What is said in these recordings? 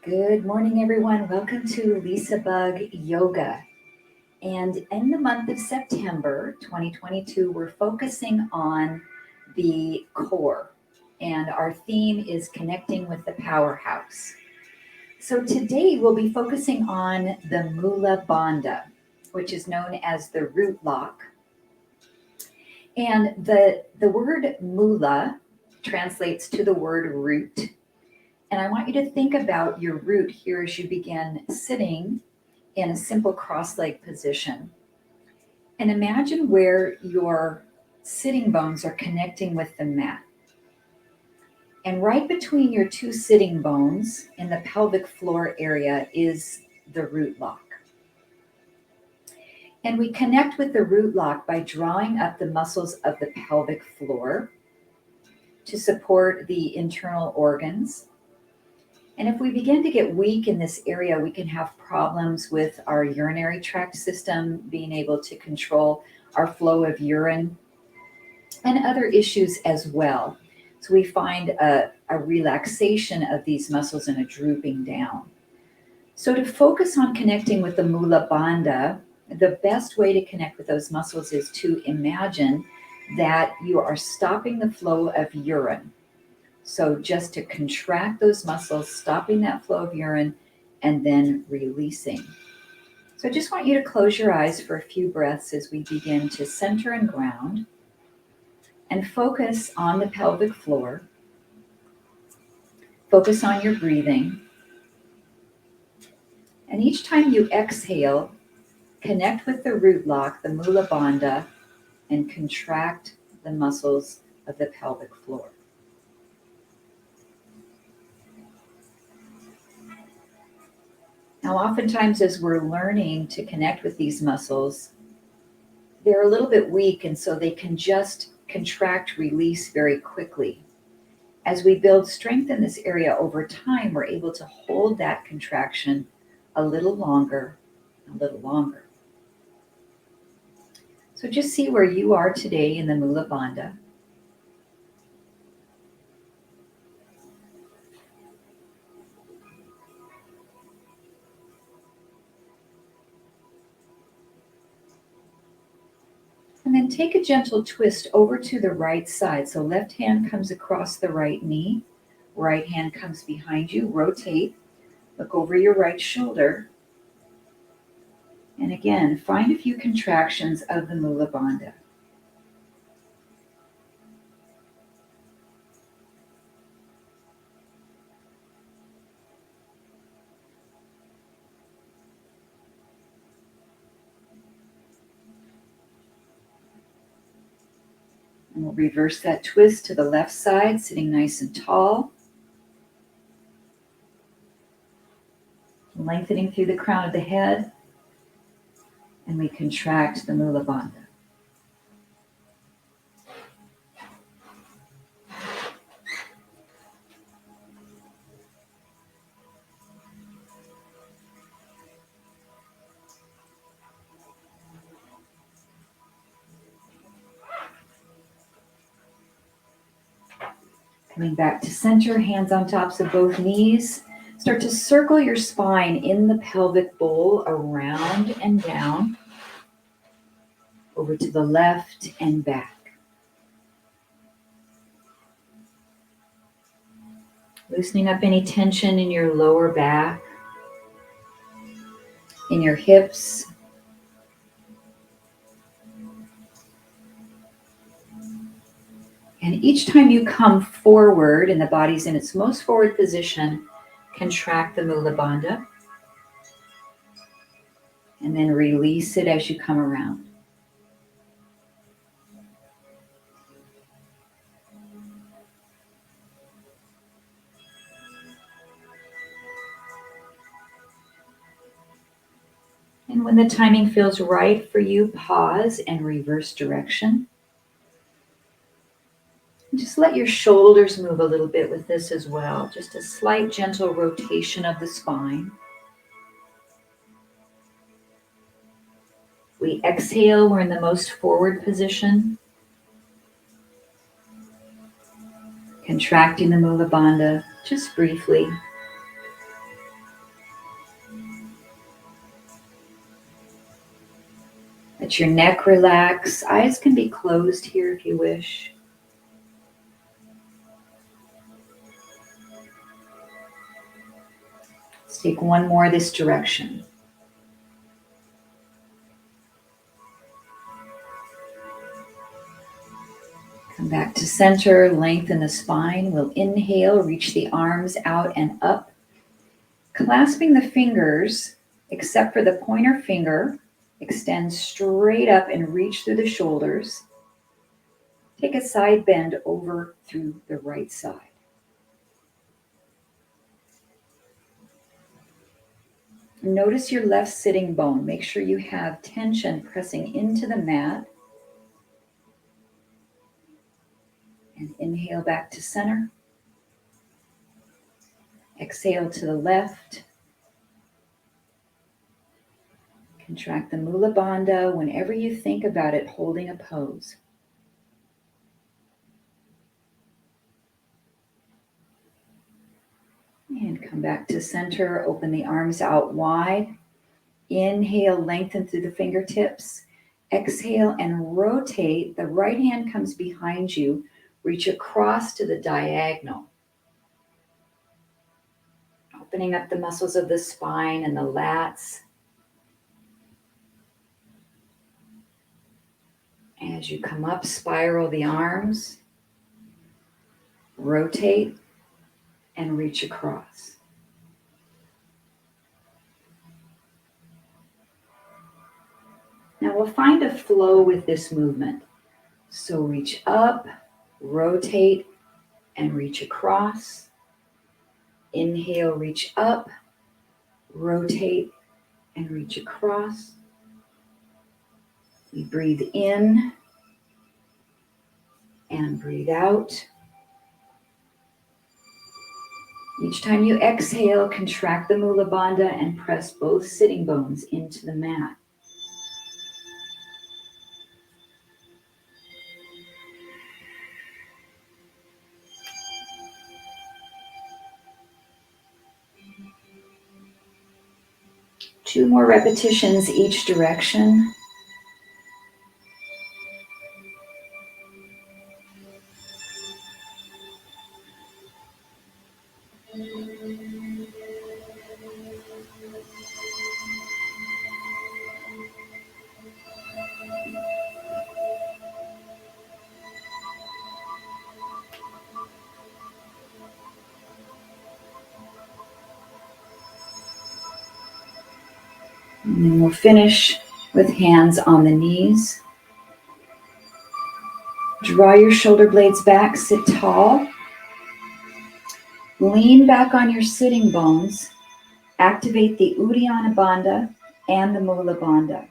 Good morning, everyone. Welcome to LisaBug Yoga. And in the month of September 2022, we're focusing on the core. And our theme is connecting with the powerhouse. So today we'll be focusing on the Mula Bandha, which is known as the root lock. And the word mula translates to the word root. And I want you to think about your root here as you begin sitting in a simple cross-leg position. And imagine where your sitting bones are connecting with the mat. And right between your two sitting bones in the pelvic floor area is the root lock. And we connect with the root lock by drawing up the muscles of the pelvic floor to support the internal organs. And if we begin to get weak in this area, we can have problems with our urinary tract system, being able to control our flow of urine, and other issues as well. So we find a relaxation of these muscles and a drooping down. So to focus on connecting with the Mula Bandha, the best way to connect with those muscles is to imagine that you are stopping the flow of urine. So just to contract those muscles, stopping that flow of urine, and then releasing. So I just want you to close your eyes for a few breaths as we begin to center and ground and focus on the pelvic floor. Focus on your breathing. And each time you exhale, connect with the root lock, the Mula Bandha, and contract the muscles of the pelvic floor. Now, oftentimes as we're learning to connect with these muscles, they're a little bit weak, and so they can just contract, release very quickly. As we build strength in this area over time, we're able to hold that contraction a little longer, a little longer. So just see where you are today in the Mula Bandha. And then take a gentle twist over to the right side. So left hand comes across the right knee, right hand comes behind you, rotate, look over your right shoulder. And again, find a few contractions of the Mula Bandha. And we'll reverse that twist to the left side, sitting nice and tall. Lengthening through the crown of the head. And we contract the Mula Bandha. Coming back to center, hands on tops of both knees. Start to circle your spine in the pelvic bowl around and down, over to the left and back. Loosening up any tension in your lower back, in your hips. And each time you come forward and the body's in its most forward position, contract the Mula Bandha. And then release it as you come around. And when the timing feels right for you, pause and reverse direction. Just let your shoulders move a little bit with this as well. Just a slight gentle rotation of the spine. We exhale, we're in the most forward position. Contracting the Mula Bandha just briefly. Let your neck relax. Eyes can be closed here if you wish. Let's take one more this direction. Come back to center, lengthen the spine. We'll inhale, reach the arms out and up. Clasping the fingers, except for the pointer finger, extend straight up and reach through the shoulders. Take a side bend over through the right side. Notice your left sitting bone. Make sure you have tension pressing into the mat. And inhale back to center. Exhale to the left. Contract the Mula Bandha whenever you think about it, holding a pose. And come back to center. Open the arms out wide. Inhale, lengthen through the fingertips. Exhale and rotate. The right hand comes behind you. Reach across to the diagonal. Opening up the muscles of the spine and the lats. As you come up, spiral the arms. Rotate and reach across. Now we'll find a flow with this movement. So reach up, rotate, and reach across. Inhale, reach up, rotate, and reach across. We breathe in and breathe out. Each time you exhale, contract the Mula Bandha and press both sitting bones into the mat. Two more repetitions each direction. And then we'll finish with hands on the knees. Draw your shoulder blades back, sit tall. Lean back on your sitting bones. Activate the Uddiyana Bandha and the Mula Bandha.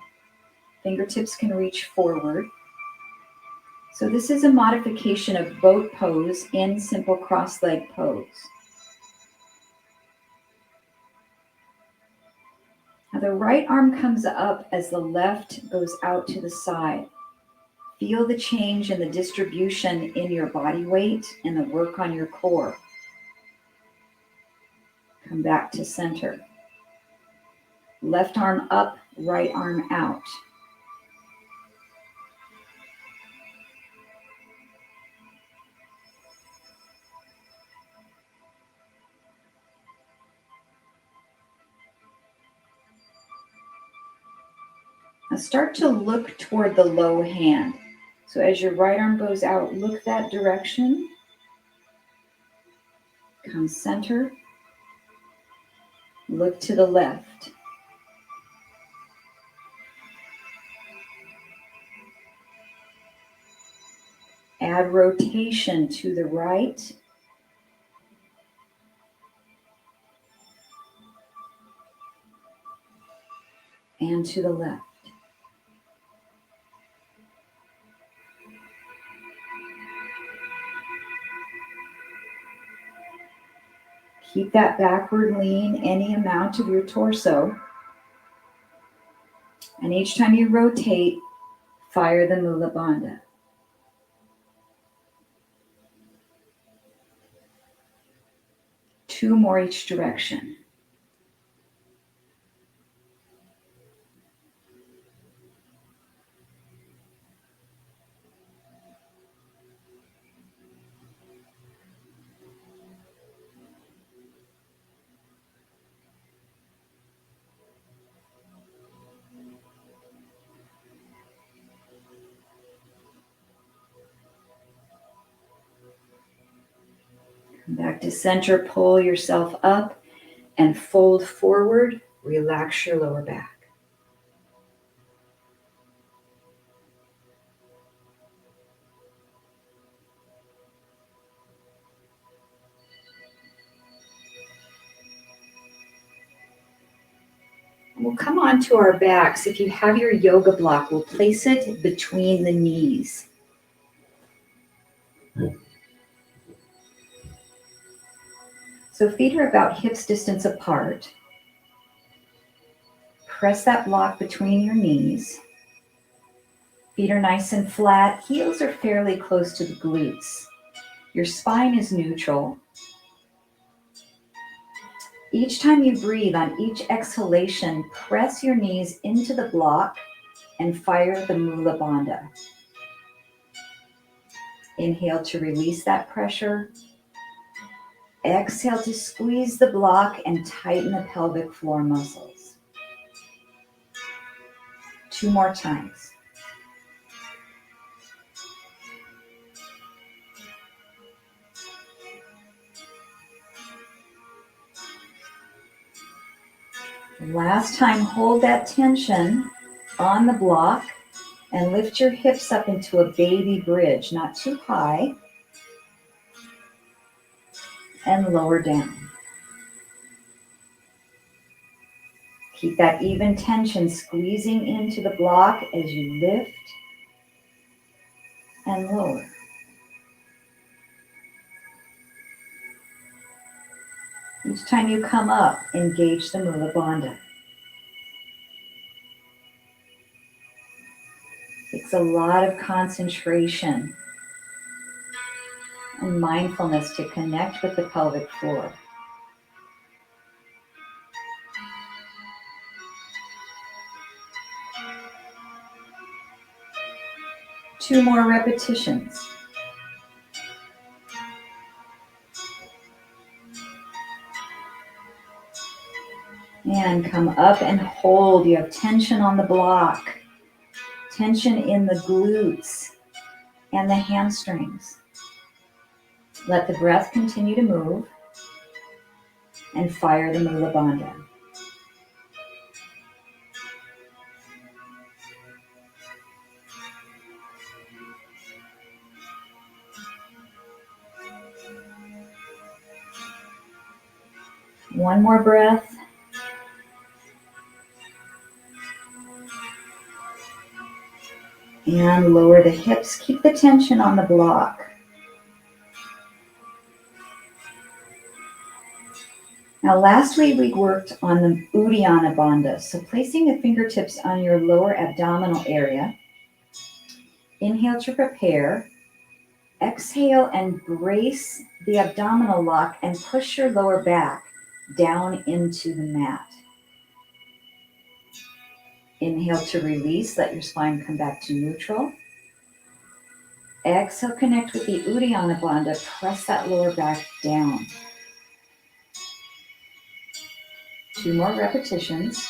Fingertips can reach forward. So this is a modification of boat pose in simple cross-leg pose. Now the right arm comes up as the left goes out to the side. Feel the change in the distribution in your body weight and the work on your core. Come back to center. Left arm up, right arm out. Now start to look toward the low hand. So as your right arm goes out, look that direction. Come center. Look to the left. Add rotation to the right. And to the left. Keep that backward lean any amount of your torso. And each time you rotate, fire the Mula Bandha. Two more each direction. Come back to center, pull yourself up and fold forward. Relax your lower back. We'll come onto our backs. If you have your yoga block, we'll place it between the knees. So feet are about hips distance apart. Press that block between your knees. Feet are nice and flat. Heels are fairly close to the glutes. Your spine is neutral. Each time you breathe, on each exhalation, press your knees into the block and fire the Mula Bandha. Inhale to release that pressure. Exhale to squeeze the block and tighten the pelvic floor muscles. 2 more times. Last time, hold that tension on the block and lift your hips up into a baby bridge, not too high, and lower down. Keep that even tension squeezing into the block as you lift and lower. Each time you come up, engage the Mula Bandha. Takes a lot of concentration and mindfulness to connect with the pelvic floor. Two more repetitions. And come up and hold. You have tension on the block, tension in the glutes and the hamstrings. Let the breath continue to move and fire the Mula Bandha. One more breath. And lower the hips. Keep the tension on the block. Now, last week we worked on the Uddiyana Bandha. So placing the fingertips on your lower abdominal area. Inhale to prepare. Exhale and brace the abdominal lock and push your lower back down into the mat. Inhale to release, let your spine come back to neutral. Exhale, connect with the Uddiyana Bandha, press that lower back down. 2 more repetitions.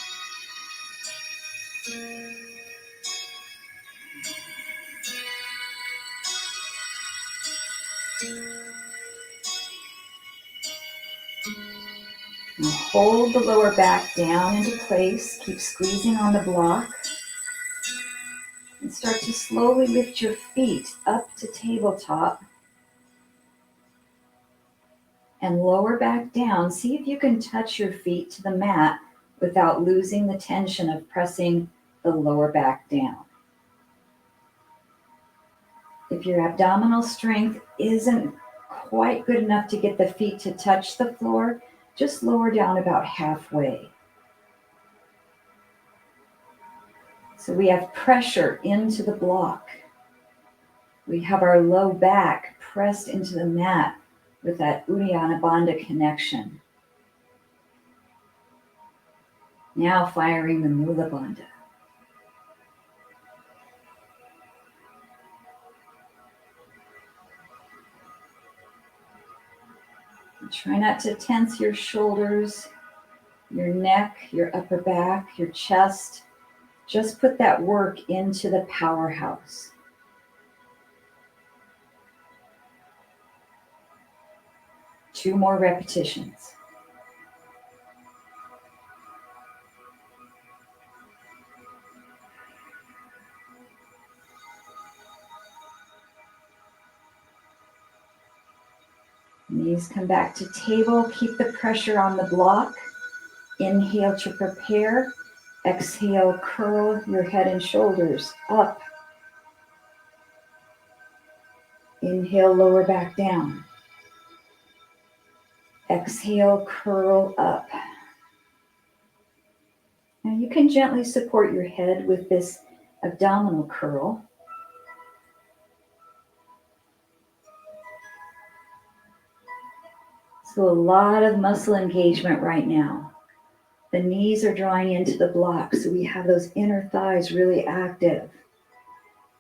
Now hold the lower back down into place. Keep squeezing on the block. And start to slowly lift your feet up to tabletop. And lower back down. See if you can touch your feet to the mat without losing the tension of pressing the lower back down. If your abdominal strength isn't quite good enough to get the feet to touch the floor, just lower down about halfway. So we have pressure into the block. We have our low back pressed into the mat with that Uddiyana Bandha connection. Now firing the Mula Bandha. Try not to tense your shoulders, your neck, your upper back, your chest. Just put that work into the powerhouse. 2 more repetitions. Knees come back to table. Keep the pressure on the block. Inhale to prepare. Exhale, curl your head and shoulders up. Inhale, lower back down. Exhale, curl up. Now you can gently support your head with this abdominal curl. So a lot of muscle engagement right now. The knees are drawing into the block, so we have those inner thighs really active.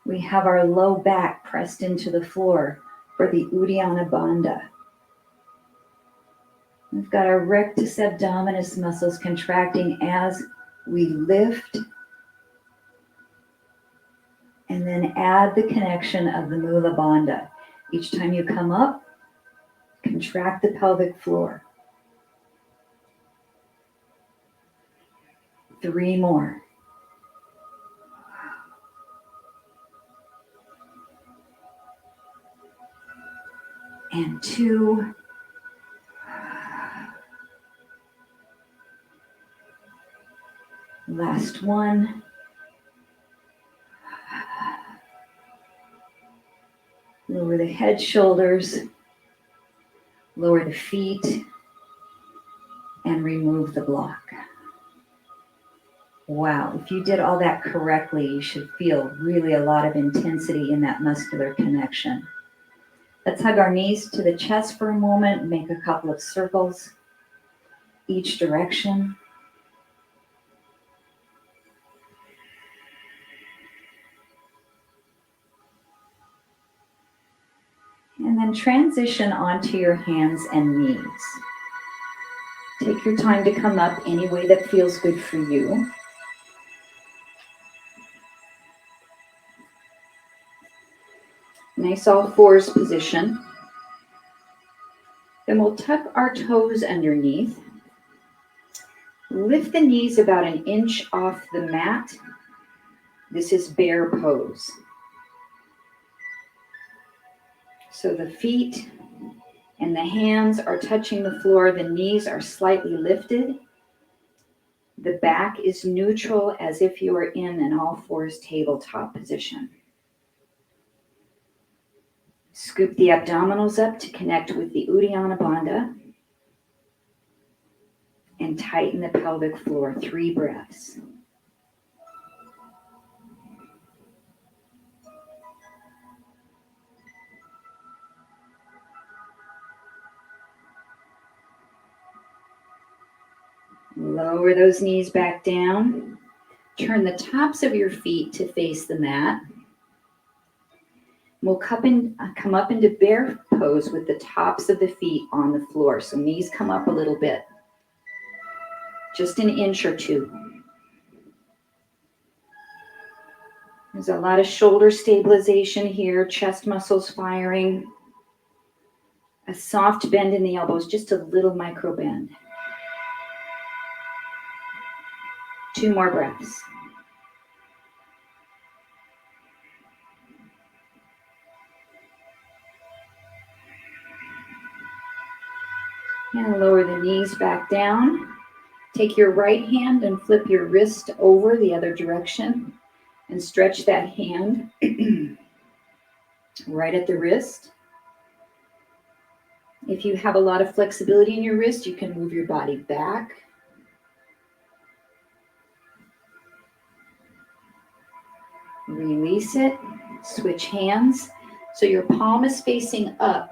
We have our low back pressed into the floor for the Mula Bandha. We've got our rectus abdominis muscles contracting as we lift, and then add the connection of the Mula Bandha. Each time you come up, contract the pelvic floor. 3 more. And 2. Last one. Lower the head, shoulders, lower the feet, and remove the block. Wow, if you did all that correctly, you should feel really a lot of intensity in that muscular connection. Let's hug our knees to the chest for a moment, make a couple of circles each direction. And then transition onto your hands and knees. Take your time to come up any way that feels good for you. Nice all fours position. Then we'll tuck our toes underneath. Lift the knees about 1 inch off the mat. This is bear pose. So the feet and the hands are touching the floor. The knees are slightly lifted. The back is neutral as if you are in an all fours tabletop position. Scoop the abdominals up to connect with the Uddiyana Bandha. And tighten the pelvic floor. 3 breaths. Lower those knees back down. Turn the tops of your feet to face the mat. We'll come up into bear pose with the tops of the feet on the floor. So knees come up a little bit. Just 1 inch or 2. There's a lot of shoulder stabilization here, chest muscles firing. A soft bend in the elbows, just a little micro bend. 2 more breaths. And lower the knees back down. Take your right hand and flip your wrist over the other direction and stretch that hand right at the wrist. If you have a lot of flexibility in your wrist, you can move your body back. Release it. Switch hands. So your palm is facing up.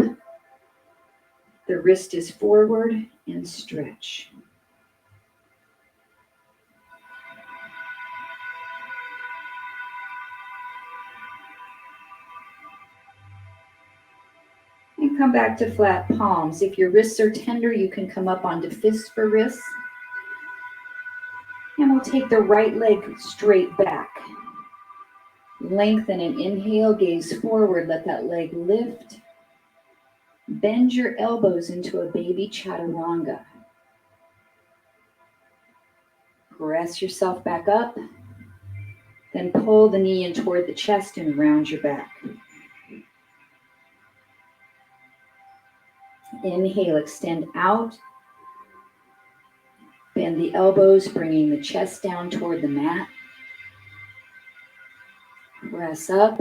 The wrist is forward and stretch. And come back to flat palms. If your wrists are tender, you can come up onto fists for wrists. And we'll take the right leg straight back. Lengthen and inhale, gaze forward, let that leg lift. Bend your elbows into a baby chaturanga. Press yourself back up. Then pull the knee in toward the chest and around your back. Inhale, extend out. Bend the elbows, bringing the chest down toward the mat. Press up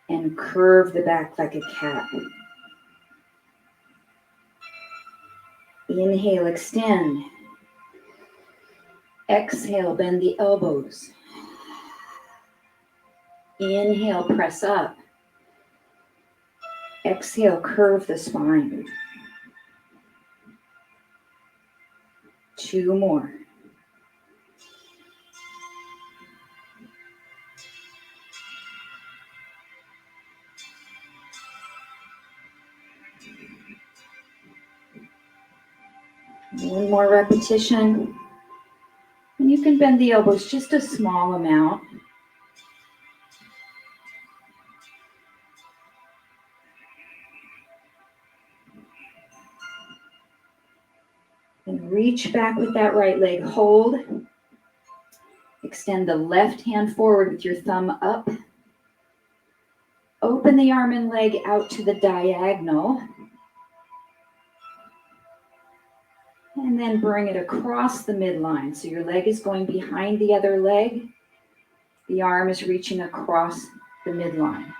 and curve the back like a cat. Inhale, extend. Exhale, bend the elbows. Inhale, press up. Exhale, curve the spine. 2 more. One more repetition. And you can bend the elbows just a small amount. And reach back with that right leg. Hold. Extend the left hand forward with your thumb up. Open the arm and leg out to the diagonal. And then bring it across the midline. So your leg is going behind the other leg. The arm is reaching across the midline.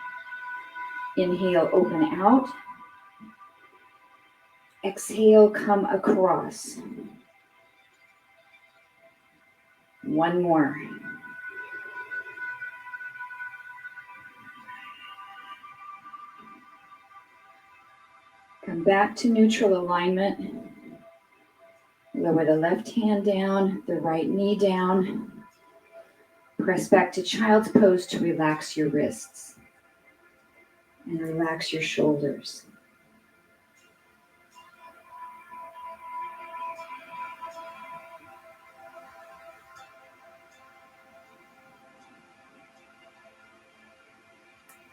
Inhale, open out. Exhale, come across. 1 more. Come back to neutral alignment. Lower the left hand down, the right knee down. Press back to child's pose to relax your wrists. And relax your shoulders.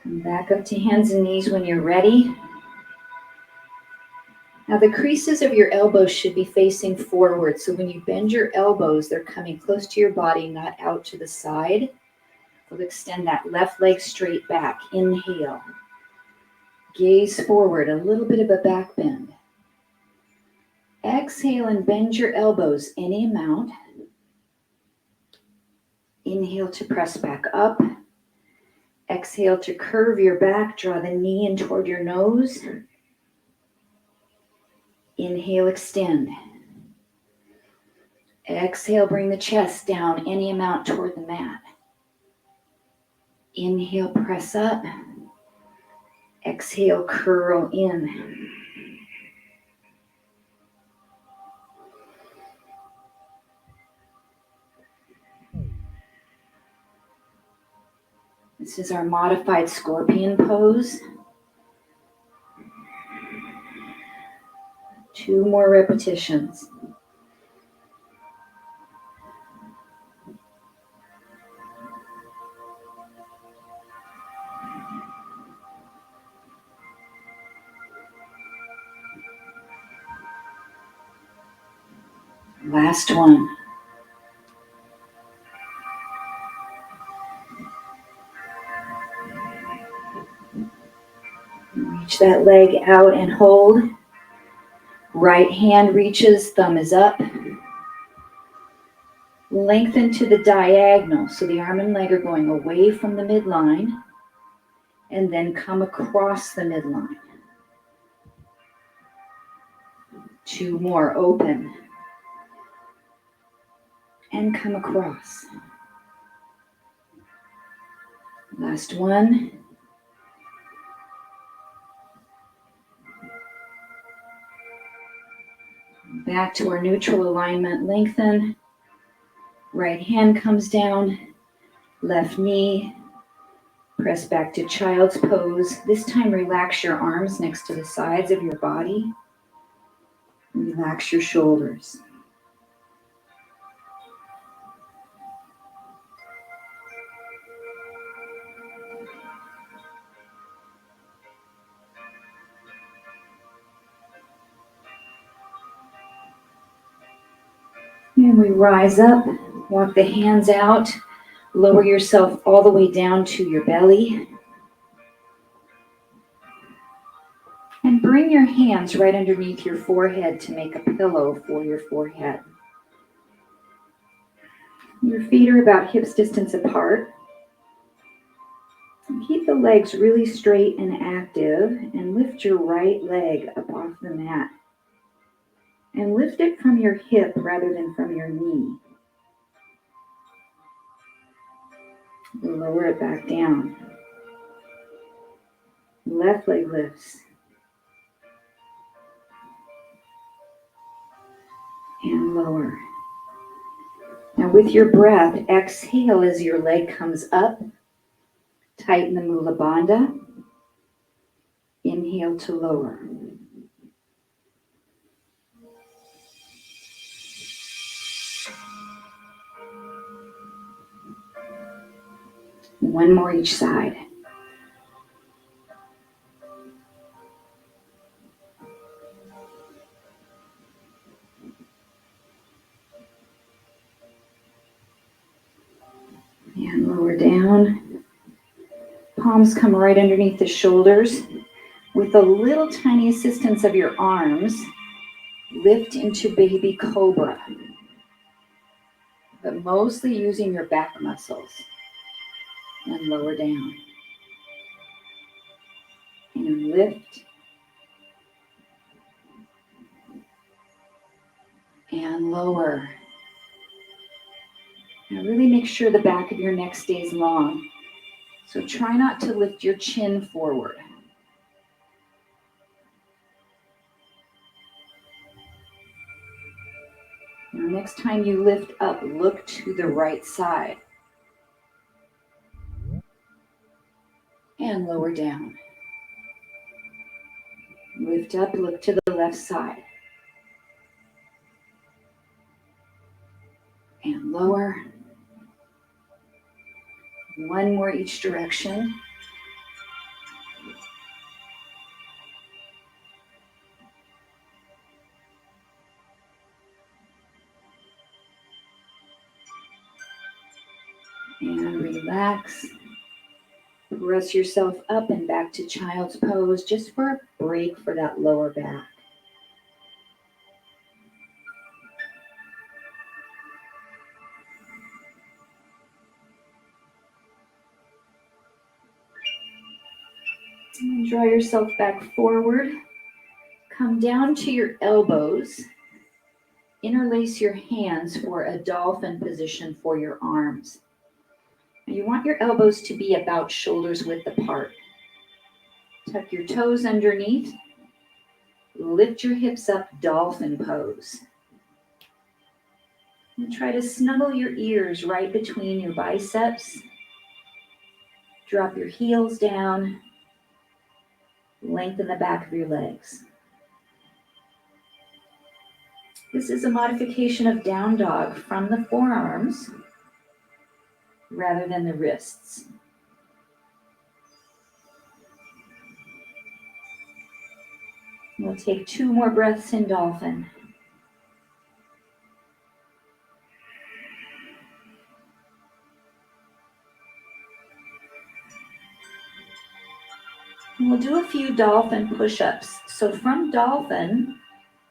Come back up to hands and knees when you're ready. Now the creases of your elbows should be facing forward. So when you bend your elbows, they're coming close to your body, not out to the side. We'll extend that left leg straight back. Inhale. Gaze forward, a little bit of a back bend. Exhale and bend your elbows any amount. Inhale to press back up. Exhale to curve your back, draw the knee in toward your nose. Inhale, extend. Exhale, bring the chest down any amount toward the mat. Inhale, press up. Exhale, curl in. This is our modified scorpion pose. 2 more repetitions. Last one. Reach that leg out and hold. Right hand reaches, thumb is up. Lengthen to the diagonal, so the arm and leg are going away from the midline, and then come across the midline. 2 more, open. And come across. Last one. Back to our neutral alignment, lengthen. Right hand comes down, left knee. Press back to child's pose. This time relax your arms next to the sides of your body. Relax your shoulders. And we rise up, walk the hands out, lower yourself all the way down to your belly. And bring your hands right underneath your forehead to make a pillow for your forehead. Your feet are about hips distance apart. And keep the legs really straight and active, and lift your right leg up off the mat. And lift it from your hip rather than from your knee. Lower it back down. Left leg lifts. And lower. Now with your breath, exhale as your leg comes up. Tighten the Mula Bandha. Inhale to lower. One more each side. And lower down. Palms come right underneath the shoulders. With a little tiny assistance of your arms, lift into baby cobra. But mostly using your back muscles. And lower down. And lift. And lower. Now really make sure the back of your neck stays long. So try not to lift your chin forward. Now next time you lift up, look to the right side. And lower down. Lift up, look to the left side. And lower. One more each direction. And relax. Press yourself up and back to child's pose just for a break for that lower back. And draw yourself back forward. Come down to your elbows. Interlace your hands for a dolphin position for your arms. Now you want your elbows to be about shoulders width apart. Tuck your toes underneath. Lift your hips up, dolphin pose. And try to snuggle your ears right between your biceps. Drop your heels down. Lengthen the back of your legs. This is a modification of down dog from the forearms rather than the wrists. We'll take 2 more breaths in dolphin. And we'll do a few dolphin push-ups. So from dolphin,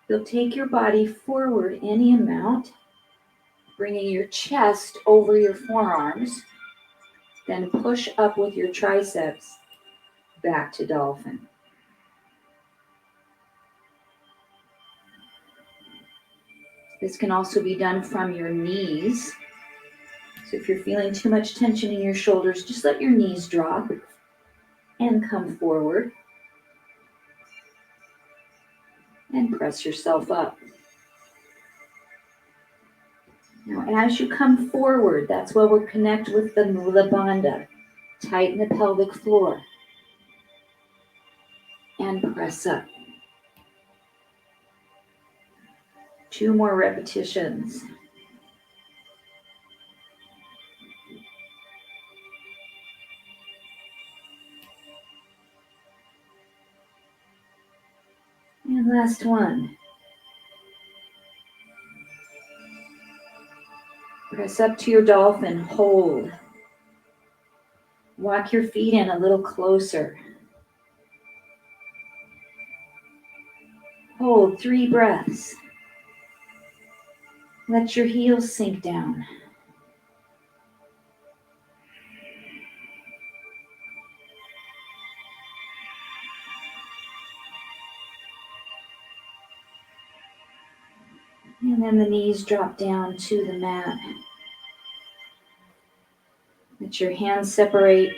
you'll take your body forward any amount, bringing your chest over your forearms, then push up with your triceps back to dolphin. This can also be done from your knees. So if you're feeling too much tension in your shoulders, just let your knees drop and come forward. And press yourself up. Now, as you come forward, that's where we'll connect with the Mula Bandha. Tighten the pelvic floor. And press up. 2 more repetitions. And last one. Press up to your dolphin, hold. Walk your feet in a little closer. Hold 3 breaths. Let your heels sink down. And then the knees drop down to the mat. Let your hands separate.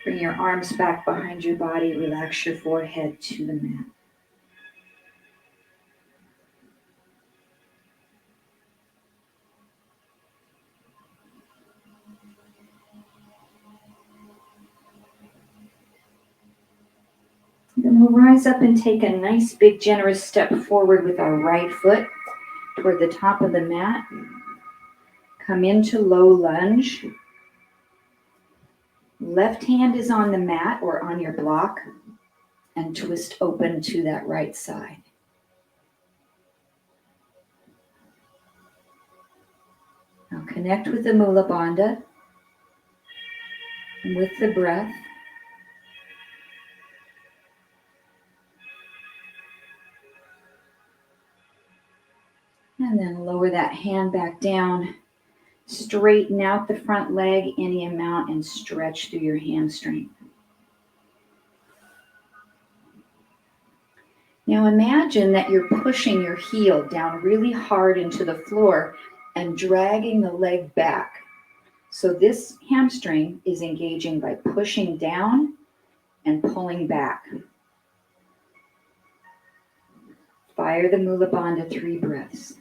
Bring your arms back behind your body. Relax your forehead to the mat. Then we'll rise up and take a nice big generous step forward with our right foot toward the top of the mat. Come into low lunge. Left hand is on the mat or on your block and twist open to that right side. Now connect with the Mula Bandha and with the breath. And then lower that hand back down. Straighten out the front leg any amount and stretch through your hamstring. Now imagine that you're pushing your heel down really hard into the floor and dragging the leg back. So this hamstring is engaging by pushing down and pulling back. Fire the Mula Bandha 3 breaths.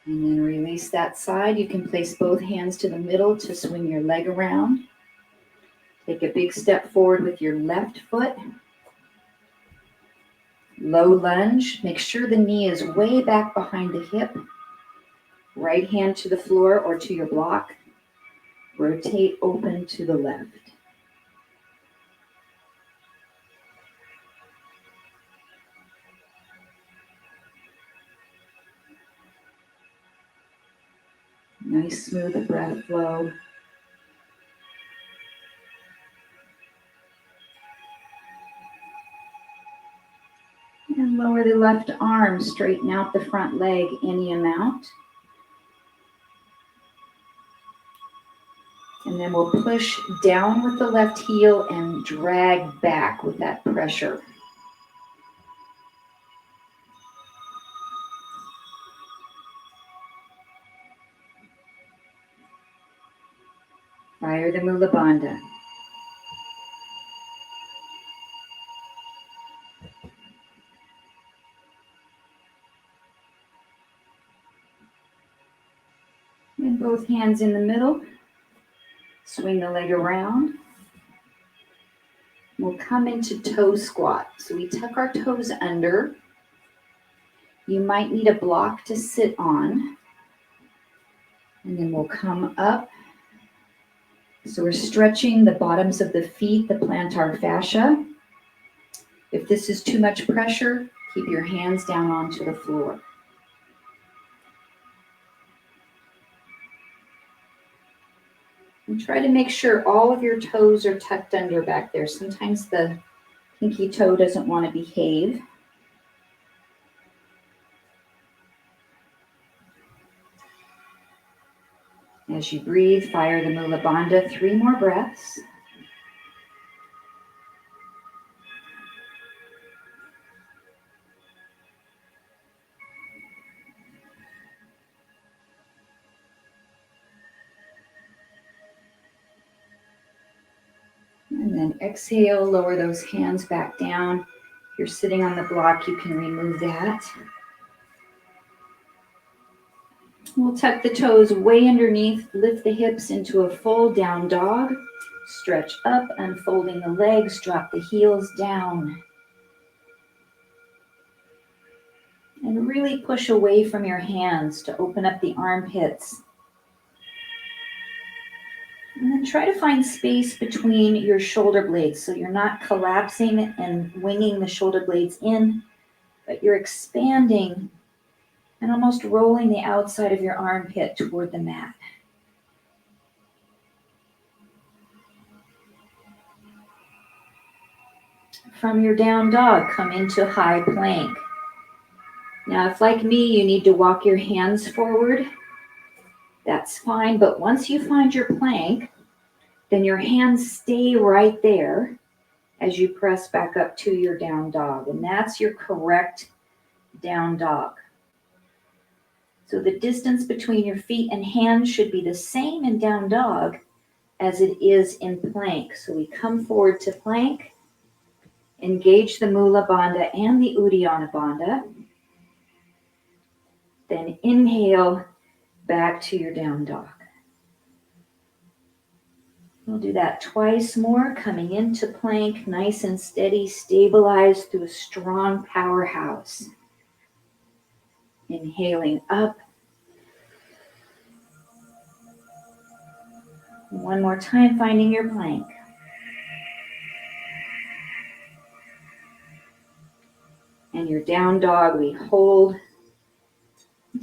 And then release that side. You can place both hands to the middle to swing your leg around. Take a big step forward with your left foot. Low lunge. Make sure the knee is way back behind the hip. Right hand to the floor or to your block. Rotate open to the left. Nice smooth breath flow. And lower the left arm, straighten out the front leg any amount. And then we'll push down with the left heel and drag back with that pressure. Fire the Mula Bandha. And both hands in the middle. Swing the leg around. We'll come into toe squat. So we tuck our toes under. You might need a block to sit on. And then we'll come up. So we're stretching the bottoms of the feet, the plantar fascia. If this is too much pressure, keep your hands down onto the floor. And try to make sure all of your toes are tucked under back there. Sometimes the pinky toe doesn't want to behave. As you breathe, fire the Mula Bandha 3 more breaths. And then exhale, lower those hands back down. If you're sitting on the block, you can remove that. We'll tuck the toes way underneath, lift the hips into a full down dog. Stretch up, unfolding the legs, drop the heels down. And really push away from your hands to open up the armpits. And try to find space between your shoulder blades so you're not collapsing and winging the shoulder blades in, but you're expanding and almost rolling the outside of your armpit toward the mat. From your down dog, come into high plank. Now, if like me, you need to walk your hands forward, that's fine. But once you find your plank, then your hands stay right there as you press back up to your down dog. And that's your correct down dog. So the distance between your feet and hands should be the same in down dog as it is in plank. So we come forward to plank, engage the Mula Bandha and the Uddiyana Bandha. Then inhale back to your down dog. We'll do that twice more, coming into plank, nice and steady, stabilized through a strong powerhouse. Inhaling up. One more time, finding your plank. And your down dog, we hold.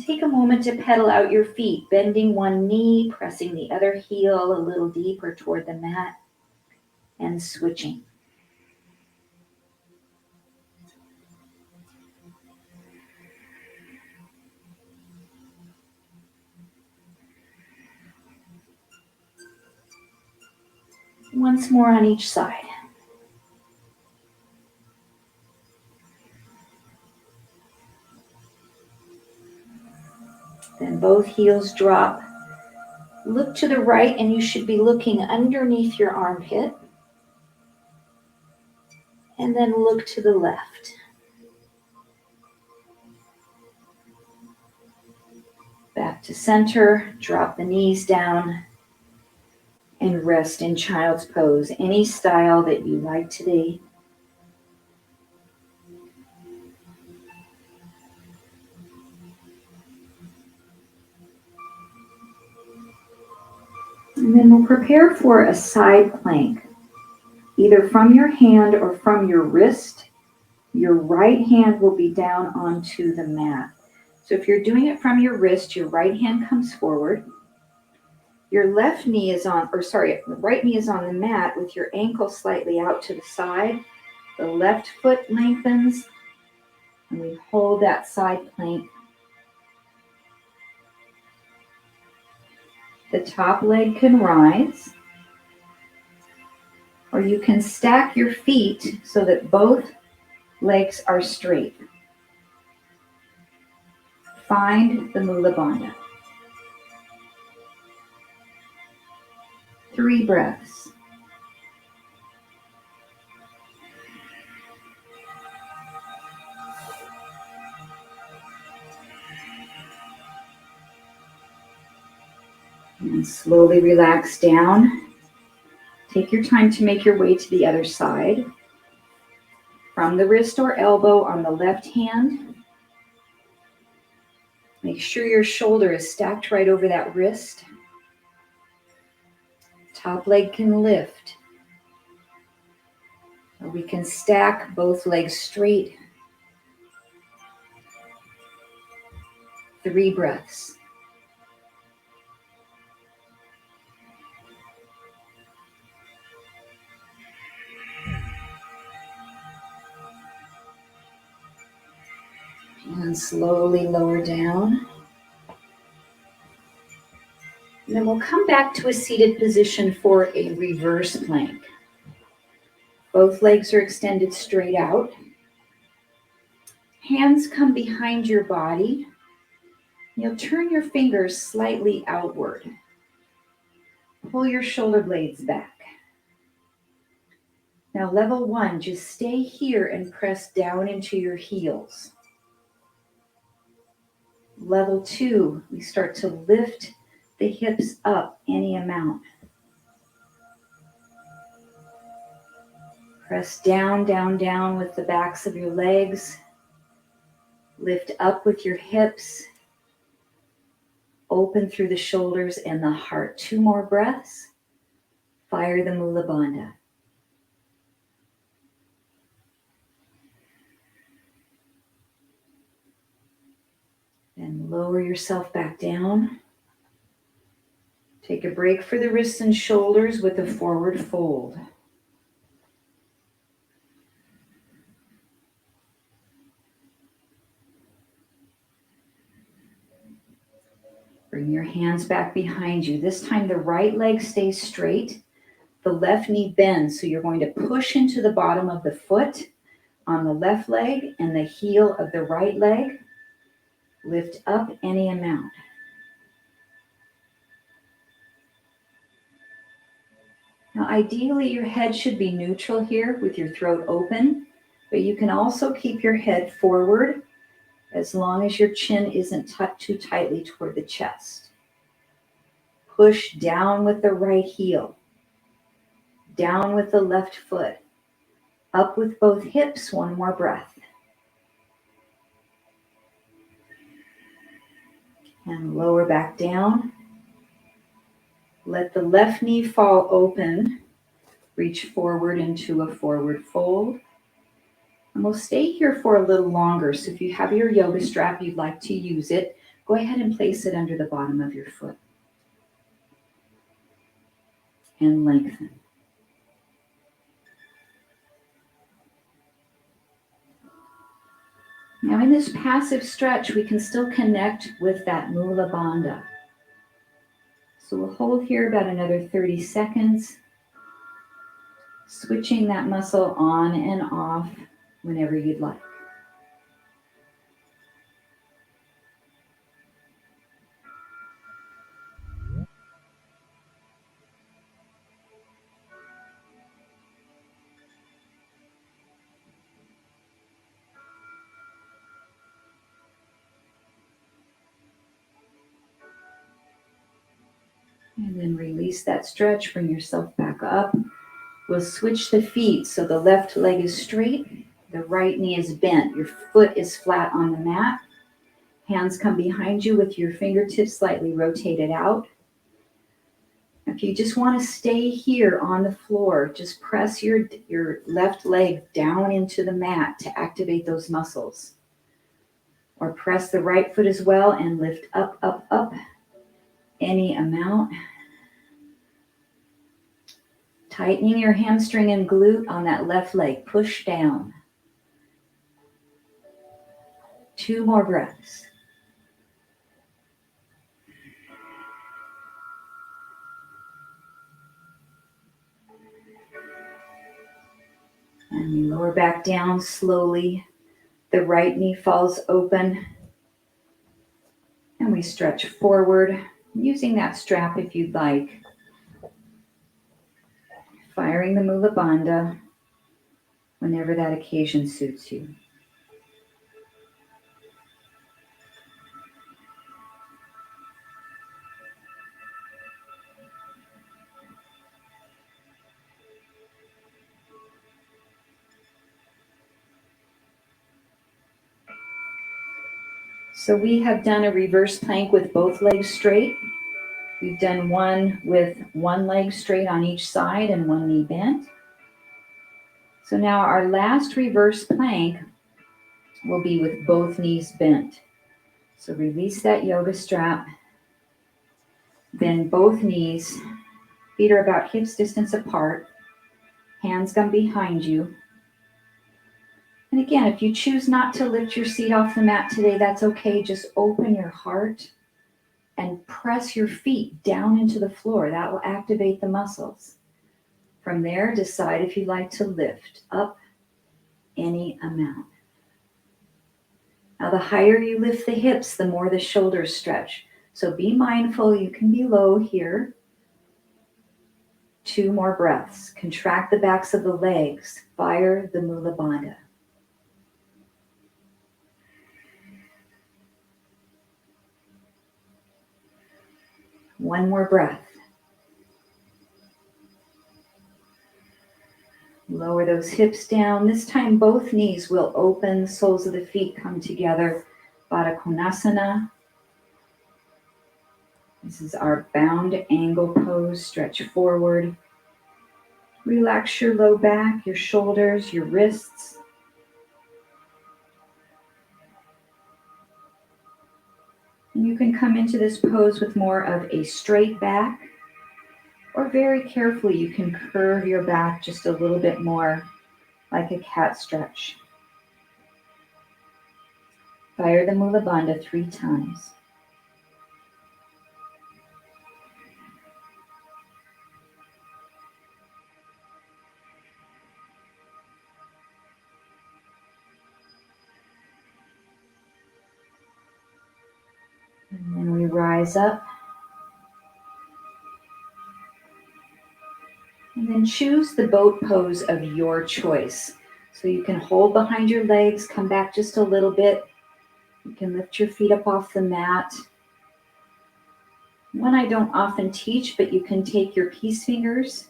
Take a moment to pedal out your feet, bending one knee, pressing the other heel a little deeper toward the mat, and switching. Once more on each side. Then both heels drop. Look to the right, and you should be looking underneath your armpit. And then look to the left. Back to center, drop the knees down, and rest in child's pose, any style that you like today. And then we'll prepare for a side plank, either from your hand or from your wrist. Your right hand will be down onto the mat. So if you're doing it from your wrist, your right hand comes forward. Your left knee is on, the right knee is on the mat with your ankle slightly out to the side. The left foot lengthens, and we hold that side plank. The top leg can rise, or you can stack your feet so that both legs are straight. Find the Mula Bandha. 3 breaths. And slowly relax down. Take your time to make your way to the other side. From the wrist or elbow on the left hand, make sure your shoulder is stacked right over that wrist. Top leg can lift. Or we can stack both legs straight. 3 breaths. And slowly lower down. And then we'll come back to a seated position for a reverse plank. Both legs are extended straight out. Hands come behind your body. You'll turn your fingers slightly outward. Pull your shoulder blades back. Now level 1, just stay here and press down into your heels. Level 2, we start to lift the hips up any amount. Press down, down, down with the backs of your legs. Lift up with your hips. Open through the shoulders and the heart. 2 more breaths. Fire the Mula Bandha. Then lower yourself back down. Take a break for the wrists and shoulders with a forward fold. Bring your hands back behind you. This time the right leg stays straight. The left knee bends, so you're going to push into the bottom of the foot on the left leg and the heel of the right leg. Lift up any amount. Now, ideally, your head should be neutral here with your throat open, but you can also keep your head forward as long as your chin isn't tucked too tightly toward the chest. Push down with the right heel, down with the left foot, up with both hips. One more breath. And lower back down. Let the left knee fall open. Reach forward into a forward fold. And we'll stay here for a little longer. So if you have your yoga strap, you'd like to use it, go ahead and place it under the bottom of your foot. And lengthen. Now in this passive stretch, we can still connect with that Mula Bandha. So we'll hold here about another 30 seconds, switching that muscle on and off whenever you'd like. And then release that stretch, bring yourself back up. We'll switch the feet so the left leg is straight, the right knee is bent. Your foot is flat on the mat. Hands come behind you with your fingertips slightly rotated out. If you just want to stay here on the floor, just press your left leg down into the mat to activate those muscles. Or press the right foot as well and lift up, up, up. Any amount. Tightening your hamstring and glute on that left leg. Push down. 2 more breaths. And we lower back down slowly. The right knee falls open. And we stretch forward, using that strap if you'd like. Firing the Mula Bandha whenever that occasion suits you. So we have done a reverse plank with both legs straight. We've done one with one leg straight on each side and one knee bent. So now our last reverse plank will be with both knees bent. So release that yoga strap. Bend both knees. Feet are about hips distance apart. Hands come behind you. And again, if you choose not to lift your seat off the mat today, that's okay. Just open your heart and press your feet down into the floor. That will activate the muscles. From there, decide if you'd like to lift up any amount. Now, the higher you lift the hips, the more the shoulders stretch. So be mindful, you can be low here. 2 more breaths. Contract the backs of the legs. Fire the Mula Bandha. One more breath. Lower those hips down. This time both knees will open, soles of the feet come together. Baddha Konasana. This is our bound angle pose. Stretch forward. Relax your low back, your shoulders, your wrists. And you can come into this pose with more of a straight back, or very carefully you can curve your back just a little bit more like a cat stretch. Fire the Mula Bandha 3 times. And then we rise up. And then choose the boat pose of your choice. So you can hold behind your legs, come back just a little bit. You can lift your feet up off the mat. One I don't often teach, but you can take your peace fingers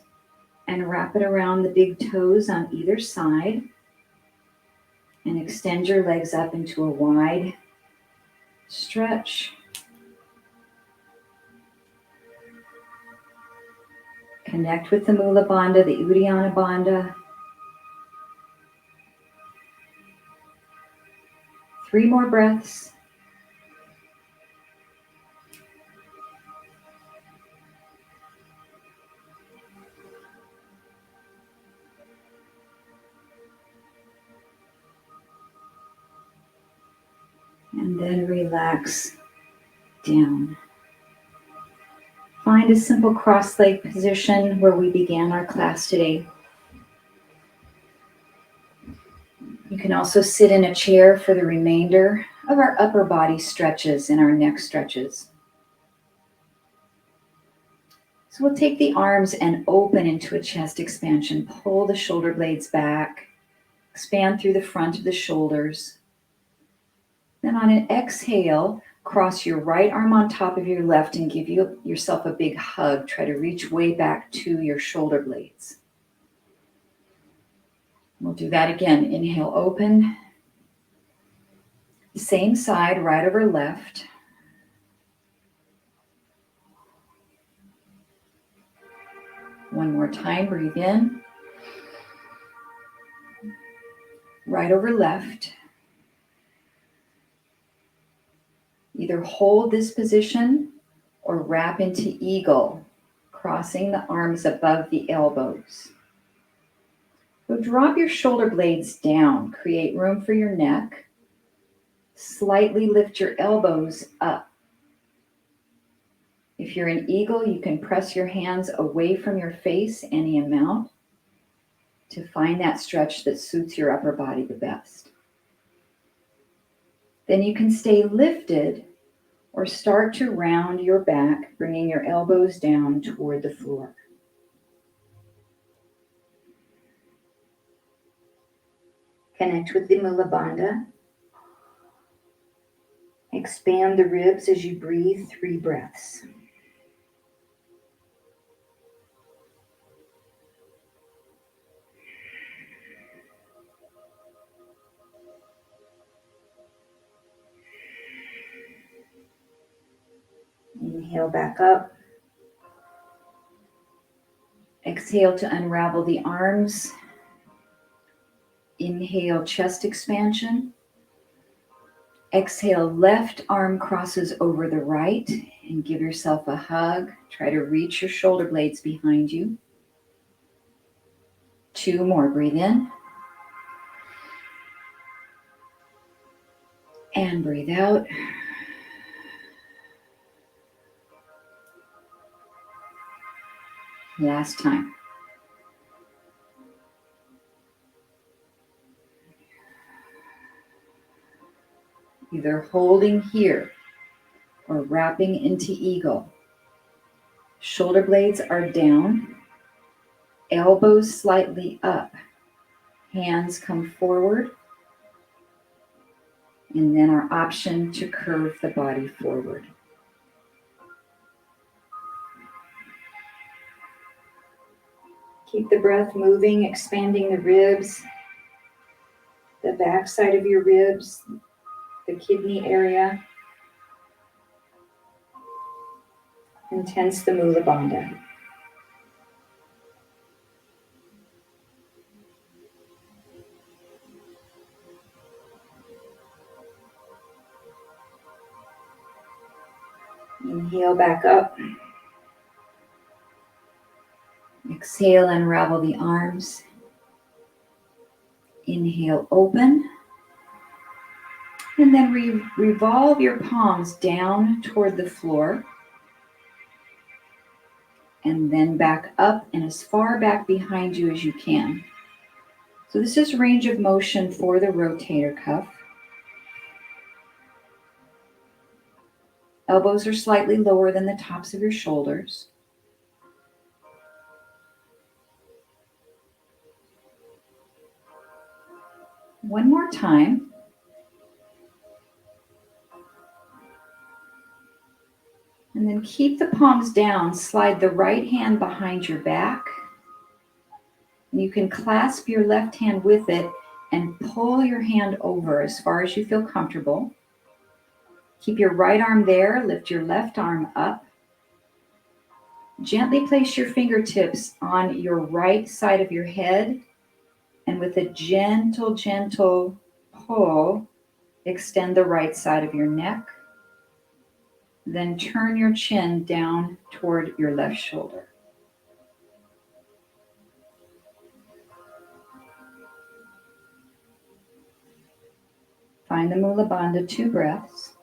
and wrap it around the big toes on either side and extend your legs up into a wide stretch. Connect with the Mula Bandha, the Uddiyana Bandha. 3 more breaths. And then relax down. Find a simple cross-leg position where we began our class today. You can also sit in a chair for the remainder of our upper body stretches and our neck stretches. So we'll take the arms and open into a chest expansion. Pull the shoulder blades back. Expand through the front of the shoulders. Then on an exhale, cross your right arm on top of your left and give yourself a big hug. Try to reach way back to your shoulder blades. We'll do that again. Inhale, open. Same side, right over left. One more time, breathe in. Right over left. Either hold this position or wrap into eagle, crossing the arms above the elbows. So drop your shoulder blades down, create room for your neck. Slightly lift your elbows up. If you're in eagle, you can press your hands away from your face any amount to find that stretch that suits your upper body the best. Then you can stay lifted or start to round your back, bringing your elbows down toward the floor. Connect with the Mula Bandha. Expand the ribs as you breathe 3 breaths. Inhale back up. Exhale to unravel the arms. Inhale, chest expansion. Exhale, left arm crosses over the right and give yourself a hug. Try to reach your shoulder blades behind you. 2 more, breathe in. And breathe out. Last time. Either holding here or wrapping into eagle. Shoulder blades are down, elbows slightly up, hands come forward, and then our option to curve the body forward. Keep the breath moving, expanding the ribs, the back side of your ribs, the kidney area, and tense the Mula Bandha. Inhale back up. Exhale, unravel the arms. Inhale, open. And then revolve your palms down toward the floor. And then back up and as far back behind you as you can. So this is range of motion for the rotator cuff. Elbows are slightly lower than the tops of your shoulders. One more time. And then keep the palms down. Slide the right hand behind your back. And you can clasp your left hand with it and pull your hand over as far as you feel comfortable. Keep your right arm there. Lift your left arm up. Gently place your fingertips on your right side of your head. And with a gentle, gentle pull, extend the right side of your neck. Then turn your chin down toward your left shoulder. Find the Mula Bandha, 2 breaths.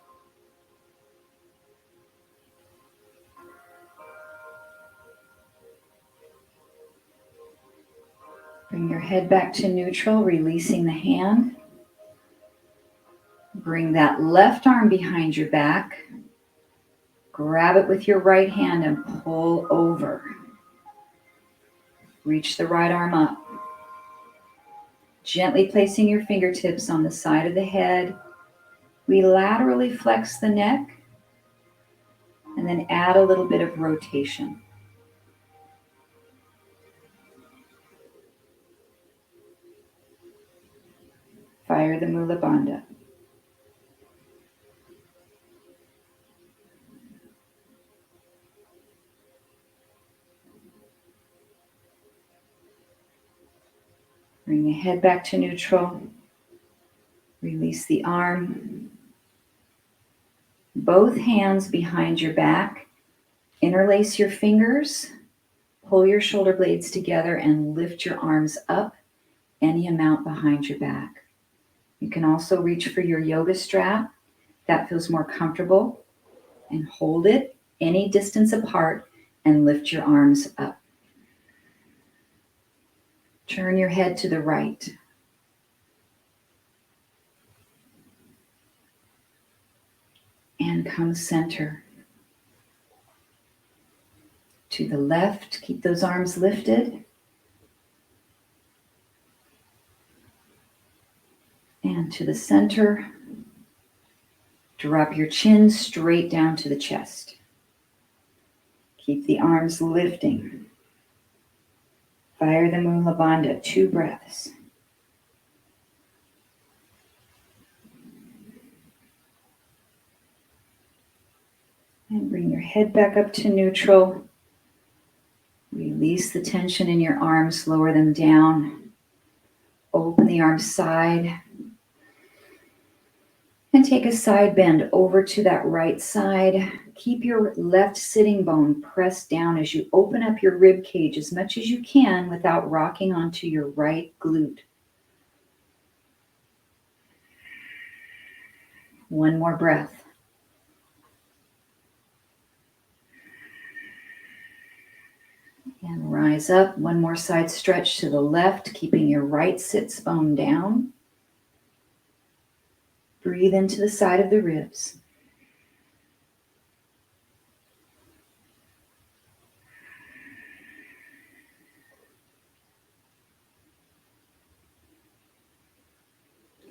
Bring your head back to neutral, releasing the hand. Bring that left arm behind your back. Grab it with your right hand and pull over. Reach the right arm up. Gently placing your fingertips on the side of the head. We laterally flex the neck and then add a little bit of rotation. Fire the Mula Bandha. Bring the head back to neutral. Release the arm. Both hands behind your back. Interlace your fingers. Pull your shoulder blades together and lift your arms up any amount behind your back. You can also reach for your yoga strap. That feels more comfortable. And hold it any distance apart and lift your arms up. Turn your head to the right. And come center. To the left, keep those arms lifted. And to the center, drop your chin straight down to the chest. Keep the arms lifting. Fire the Mula Bandha, 2 breaths. And bring your head back up to neutral. Release the tension in your arms, lower them down. Open the arms side. And take a side bend over to that right side. Keep your left sitting bone pressed down as you open up your rib cage as much as you can without rocking onto your right glute. One more breath. And rise up. One more side stretch to the left, keeping your right sits bone down. Breathe into the side of the ribs.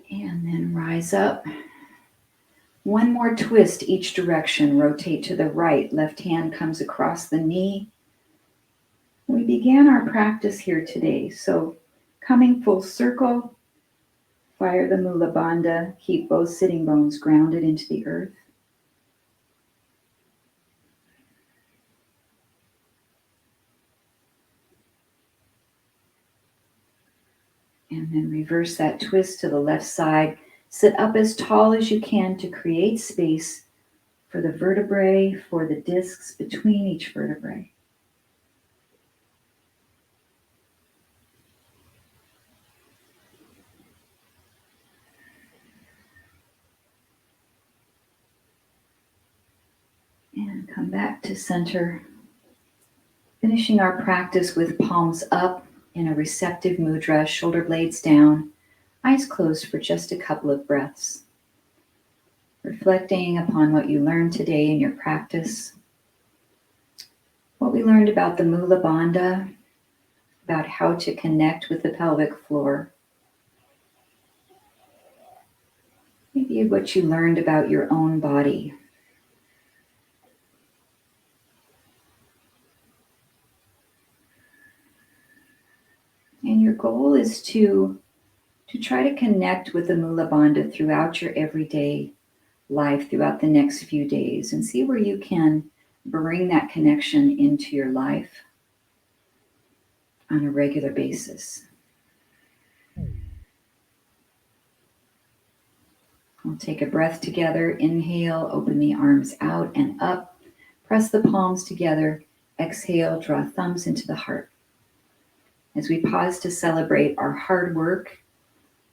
And then rise up. One more twist each direction. Rotate to the right. Left hand comes across the knee. We began our practice here today, so coming full circle, fire the Mula Bandha, keep both sitting bones grounded into the earth. And then reverse that twist to the left side. Sit up as tall as you can to create space for the vertebrae, for the discs between each vertebrae. And come back to center, finishing our practice with palms up in a receptive mudra, shoulder blades down, eyes closed for just a couple of breaths. Reflecting upon what you learned today in your practice, what we learned about the Mula Bandha, about how to connect with the pelvic floor, maybe what you learned about your own body. And your goal is to try to connect with the Mula Bandha throughout your everyday life, throughout the next few days, and see where you can bring that connection into your life on a regular basis. We'll take a breath together. Inhale, open the arms out and up. Press the palms together. Exhale, draw thumbs into the heart. As we pause to celebrate our hard work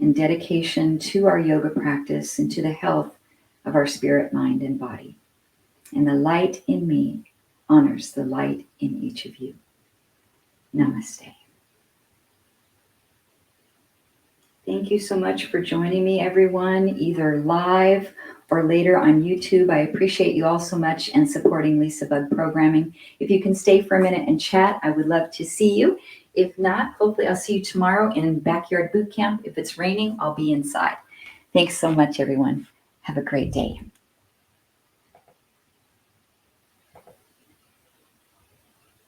and dedication to our yoga practice and to the health of our spirit, mind, and body. And the light in me honors the light in each of you. Namaste. Thank you so much for joining me, everyone, either live or later on YouTube. I appreciate you all so much and supporting LisaBug programming. If you can stay for a minute and chat, I would love to see you. If not, hopefully I'll see you tomorrow in Backyard Boot Camp. If it's raining, I'll be inside. Thanks so much, everyone. Have a great day.